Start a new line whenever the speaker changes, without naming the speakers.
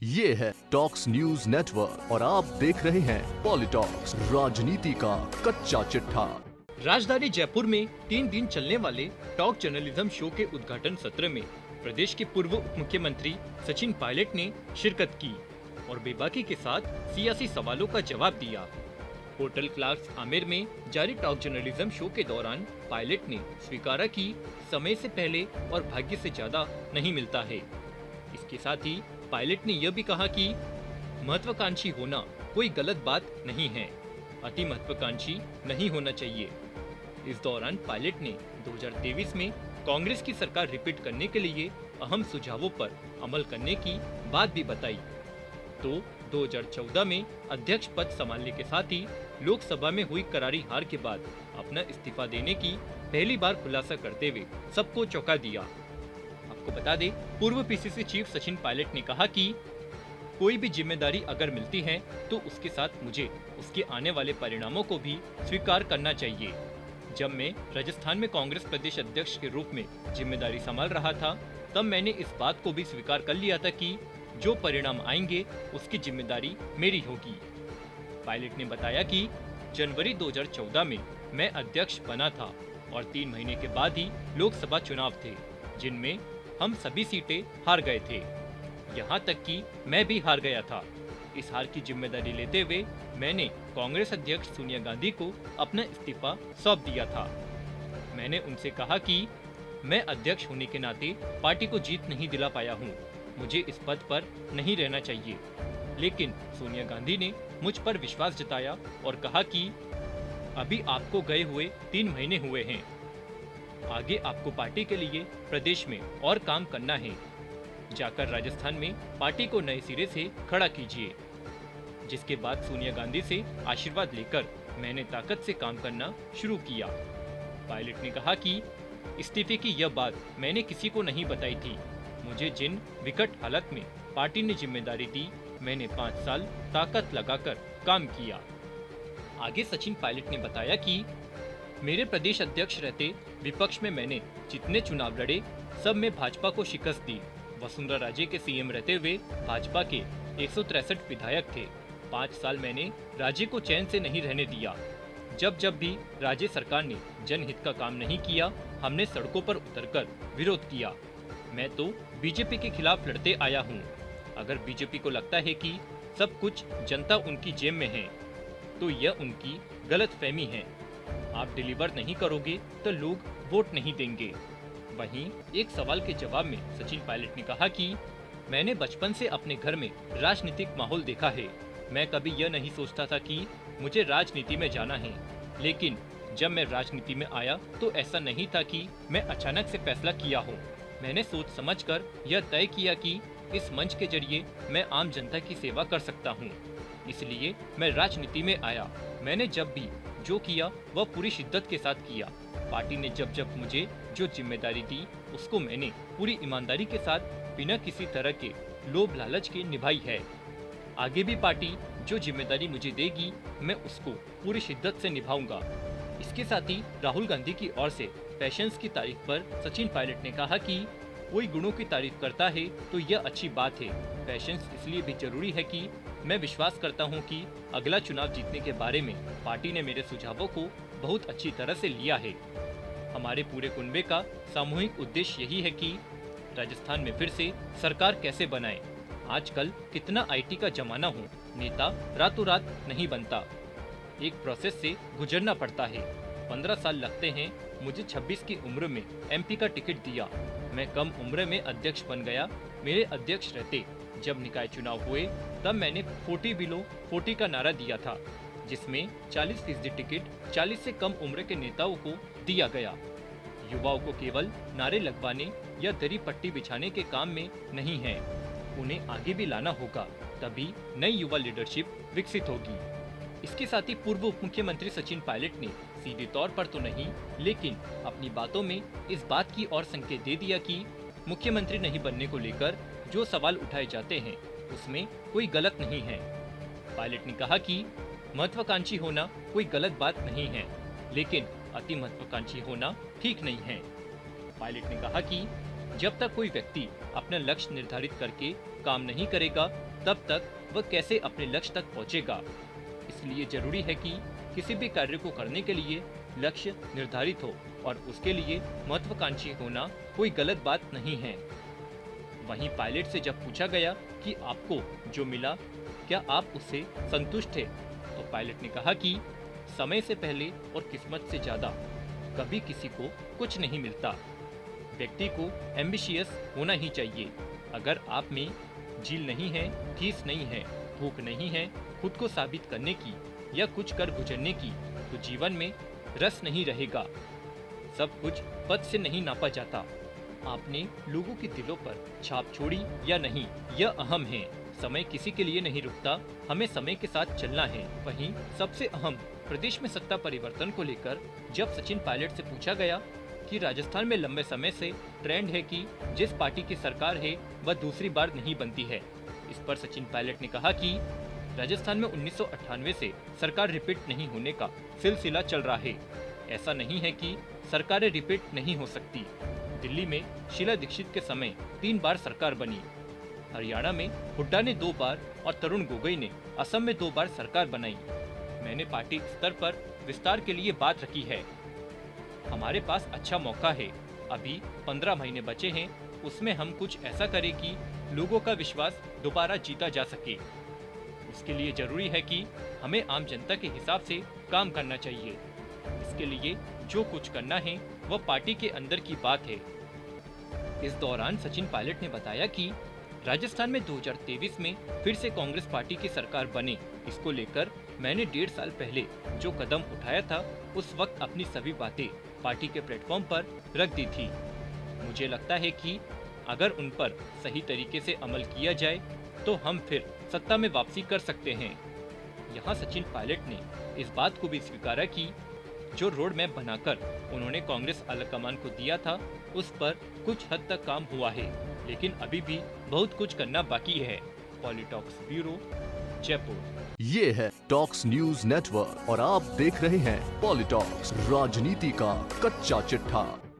ये है talks news network और आप देख रहे हैं पॉलिटॉक्स, राजनीति का कच्चा चिट्ठा।
राजधानी जयपुर में 3 दिन चलने वाले टॉक जर्नलिज्म शो के उद्घाटन सत्र में प्रदेश के पूर्व उप मुख्यमंत्री सचिन पायलट ने शिरकत की और बेबाकी के साथ सियासी सवालों का जवाब दिया। होटल क्लार्क्स आमेर में जारी टॉक जर्नलिज्म शो के दौरान पायलट ने स्वीकारा कि समय से पहले और भाग्य से ज्यादा नहीं मिलता है। इसके साथ ही पायलट ने यह भी कहा कि महत्वाकांक्षी होना कोई गलत बात नहीं है, अति महत्वाकांक्षी नहीं होना चाहिए। इस दौरान पायलट ने 2023 में कांग्रेस की सरकार रिपीट करने के लिए अहम सुझावों पर अमल करने की बात भी बताई। तो 2014 में अध्यक्ष पद संभालने के साथ ही लोकसभा में हुई करारी हार के बाद अपना इस्तीफा देने की पहली बार खुलासा करते हुए सबको चौंका दिया। आपको बता दें, पूर्व पीसीसी चीफ सचिन पायलट ने कहा कि कोई भी जिम्मेदारी अगर मिलती है तो उसके साथ मुझे उसके आने वाले परिणामों को भी स्वीकार करना चाहिए। जब मैं राजस्थान में कांग्रेस प्रदेश अध्यक्ष के रूप में जिम्मेदारी संभाल रहा था, तब मैंने इस बात को भी स्वीकार कर लिया था कि जो परिणाम आएंगे उसकी जिम्मेदारी मेरी होगी। पायलट ने बताया कि जनवरी 2014 में मैं अध्यक्ष बना था और 3 महीने के बाद ही लोकसभा चुनाव थे, जिनमें हम सभी सीटें हार गए थे। यहाँ तक कि मैं भी हार गया था। इस हार की जिम्मेदारी लेते हुए मैंने कांग्रेस अध्यक्ष सोनिया गांधी को अपना इस्तीफा सौंप दिया था। मैंने उनसे कहा कि मैं अध्यक्ष होने के नाते पार्टी को जीत नहीं दिला पाया हूँ, मुझे इस पद पर नहीं रहना चाहिए। लेकिन सोनिया गांधी ने मुझ पर विश्वास जताया और कहा कि अभी आपको गए हुए 3 महीने हुए हैं, आगे आपको पार्टी के लिए प्रदेश में और काम करना है। जाकर राजस्थान में पार्टी को नए सिरे से खड़ा कीजिए। जिसके बाद सोनिया गांधी से आशीर्वाद लेकर मैंने ताकत से काम करना शुरू किया। पायलट ने कहा कि इस्तीफे की यह बात मैंने किसी को नहीं बताई थी। मुझे जिन विकट हालत में पार्टी ने जिम्मेदारी दी, मैंने 5 साल ताकत लगाकर काम किया। आगे सचिन पायलट ने बताया कि मेरे प्रदेश अध्यक्ष रहते विपक्ष में मैंने जितने चुनाव लड़े सब में भाजपा को शिकस्त दी। वसुंधरा राजे के सीएम रहते हुए भाजपा के 163 विधायक थे। 5 साल मैंने राज्य को चैन से नहीं रहने दिया। जब भी राज्य सरकार ने जनहित का काम नहीं किया, हमने सड़कों पर उतरकर विरोध किया। मैं तो बीजेपी के खिलाफ लड़ते आया हूँ। अगर बीजेपी को लगता है कि सब कुछ जनता उनकी जेब में है, तो यह उनकी गलतफहमी है। आप डिलीवर नहीं करोगे तो लोग वोट नहीं देंगे। वहीं एक सवाल के जवाब में सचिन पायलट ने कहा कि मैंने बचपन से अपने घर में राजनीतिक माहौल देखा है। मैं कभी यह नहीं सोचता था कि मुझे राजनीति में जाना है, लेकिन जब मैं राजनीति में आया तो ऐसा नहीं था कि मैं अचानक से फैसला किया हो। मैंने सोच समझकर यह तय किया कि इस मंच के जरिए मैं आम जनता की सेवा कर सकता हूँ, इसलिए मैं राजनीति में आया। मैंने जब भी जो किया वह पूरी शिद्दत के साथ किया। पार्टी ने जब मुझे जो जिम्मेदारी दी उसको मैंने पूरी ईमानदारी के साथ बिना किसी तरह के लोभ लालच के निभाई है। आगे भी पार्टी जो जिम्मेदारी मुझे देगी मैं उसको पूरी शिद्दत से निभाऊंगा। इसके साथ ही राहुल गांधी की ओर से पैशंस की तारीफ पर सचिन पायलट ने कहा कि कोई गुणों की तारीफ करता है तो यह अच्छी बात है। पैशंस इसलिए भी जरूरी है कि मैं विश्वास करता हूं कि अगला चुनाव जीतने के बारे में पार्टी ने मेरे सुझावों को बहुत अच्छी तरह से लिया है। हमारे पूरे कुनबे का सामूहिक उद्देश्य यही है कि राजस्थान में फिर से सरकार कैसे बनाए। आजकल कितना आईटी का जमाना हो, नेता रातों रात नहीं बनता, एक प्रोसेस से गुजरना पड़ता है। 15 साल लगते हैं। मुझे 26 की उम्र में एमपी का टिकट दिया। मैं कम उम्र में अध्यक्ष बन गया। मेरे अध्यक्ष रहते जब निकाय चुनाव हुए तब मैंने 40 बिलो 40 का नारा दिया था, जिसमें 40% टिकट 40 से कम उम्र के नेताओं को दिया गया। युवाओं को केवल नारे लगवाने या दरी पट्टी बिछाने के काम में नहीं है, उन्हें आगे भी लाना होगा, तभी नई युवा लीडरशिप विकसित होगी। इसके साथ ही पूर्व उप मुख्यमंत्री सचिन पायलट ने सीधे तौर पर तो नहीं, लेकिन अपनी बातों में इस बात की ओर संकेत दे दिया कि मुख्यमंत्री नहीं बनने को लेकर जो सवाल उठाए जाते हैं उसमें कोई गलत नहीं है। पायलट ने कहा कि महत्वाकांक्षी होना कोई गलत बात नहीं है, लेकिन अति महत्वाकांक्षी होना ठीक नहीं है। पायलट ने कहा कि जब तक कोई व्यक्ति अपना लक्ष्य निर्धारित करके काम नहीं करेगा तब तक वह कैसे अपने लक्ष्य तक पहुंचेगा। इसलिए जरूरी है कि किसी भी कार्य को करने के लिए लक्ष्य निर्धारित हो और उसके लिए महत्वाकांक्षी होना कोई गलत बात नहीं है। वहीं पायलट से जब पूछा गया कि आपको जो मिला क्या आप उससे संतुष्ट थे, तो पायलट ने कहा कि समय से पहले और किस्मत से ज्यादा कभी किसी को कुछ नहीं मिलता। व्यक्ति को एम्बिशियस होना ही चाहिए। अगर आप में जील नहीं है, ठीस नहीं है, भूख नहीं है खुद को साबित करने की या कुछ कर गुजरने की, तो जीवन में रस नहीं रहेगा। सब कुछ पद से नहीं नापा जाता। आपने लोगों के दिलों पर छाप छोड़ी या नहीं, यह अहम है। समय किसी के लिए नहीं रुकता, हमें समय के साथ चलना है। वहीं सबसे अहम, प्रदेश में सत्ता परिवर्तन को लेकर जब सचिन पायलट से पूछा गया कि राजस्थान में लंबे समय से ट्रेंड है कि जिस पार्टी की सरकार है वह दूसरी बार नहीं बनती है। इस पर सचिन पायलट ने कहा कि राजस्थान में 1998 से सरकार रिपीट नहीं होने का सिलसिला चल रहा है। ऐसा नहीं है कि सरकारें रिपीट नहीं हो सकती। दिल्ली में शीला दीक्षित के समय 3 बार सरकार बनी, हरियाणा में हुड्डा ने 2 बार और तरुण गोगोई ने असम में 2 बार सरकार बनाई। मैंने पार्टी स्तर पर विस्तार के लिए बात रखी है। हमारे पास अच्छा मौका है, अभी 15 महीने बचे हैं, उसमें हम कुछ ऐसा करें कि लोगों का विश्वास दोबारा जीता जा सके। इसके लिए जरूरी है कि हमें आम जनता के हिसाब से काम करना चाहिए। इसके लिए जो कुछ करना है वह पार्टी के अंदर की बात है। इस दौरान सचिन पायलट ने बताया कि राजस्थान में 2023 में फिर से कांग्रेस पार्टी की सरकार बने, इसको लेकर मैंने 1.5 साल पहले जो कदम उठाया था उस वक्त अपनी सभी बातें पार्टी के प्लेटफॉर्म पर रख दी थी। मुझे लगता है कि अगर उन पर सही तरीके से अमल किया जाए तो हम फिर सत्ता में वापसी कर सकते हैं। यहाँ सचिन पायलट ने इस बात को भी स्वीकारा कि जो रोड मैप बनाकर उन्होंने कांग्रेस आलाकमान को दिया था उस पर कुछ हद तक काम हुआ है, लेकिन अभी भी बहुत कुछ करना बाकी है। पॉलिटॉक्स ब्यूरो, जयपुर।
ये है टॉक्स न्यूज नेटवर्क और आप देख रहे हैं पॉलिटॉक्स, राजनीति का कच्चा चिट्ठा।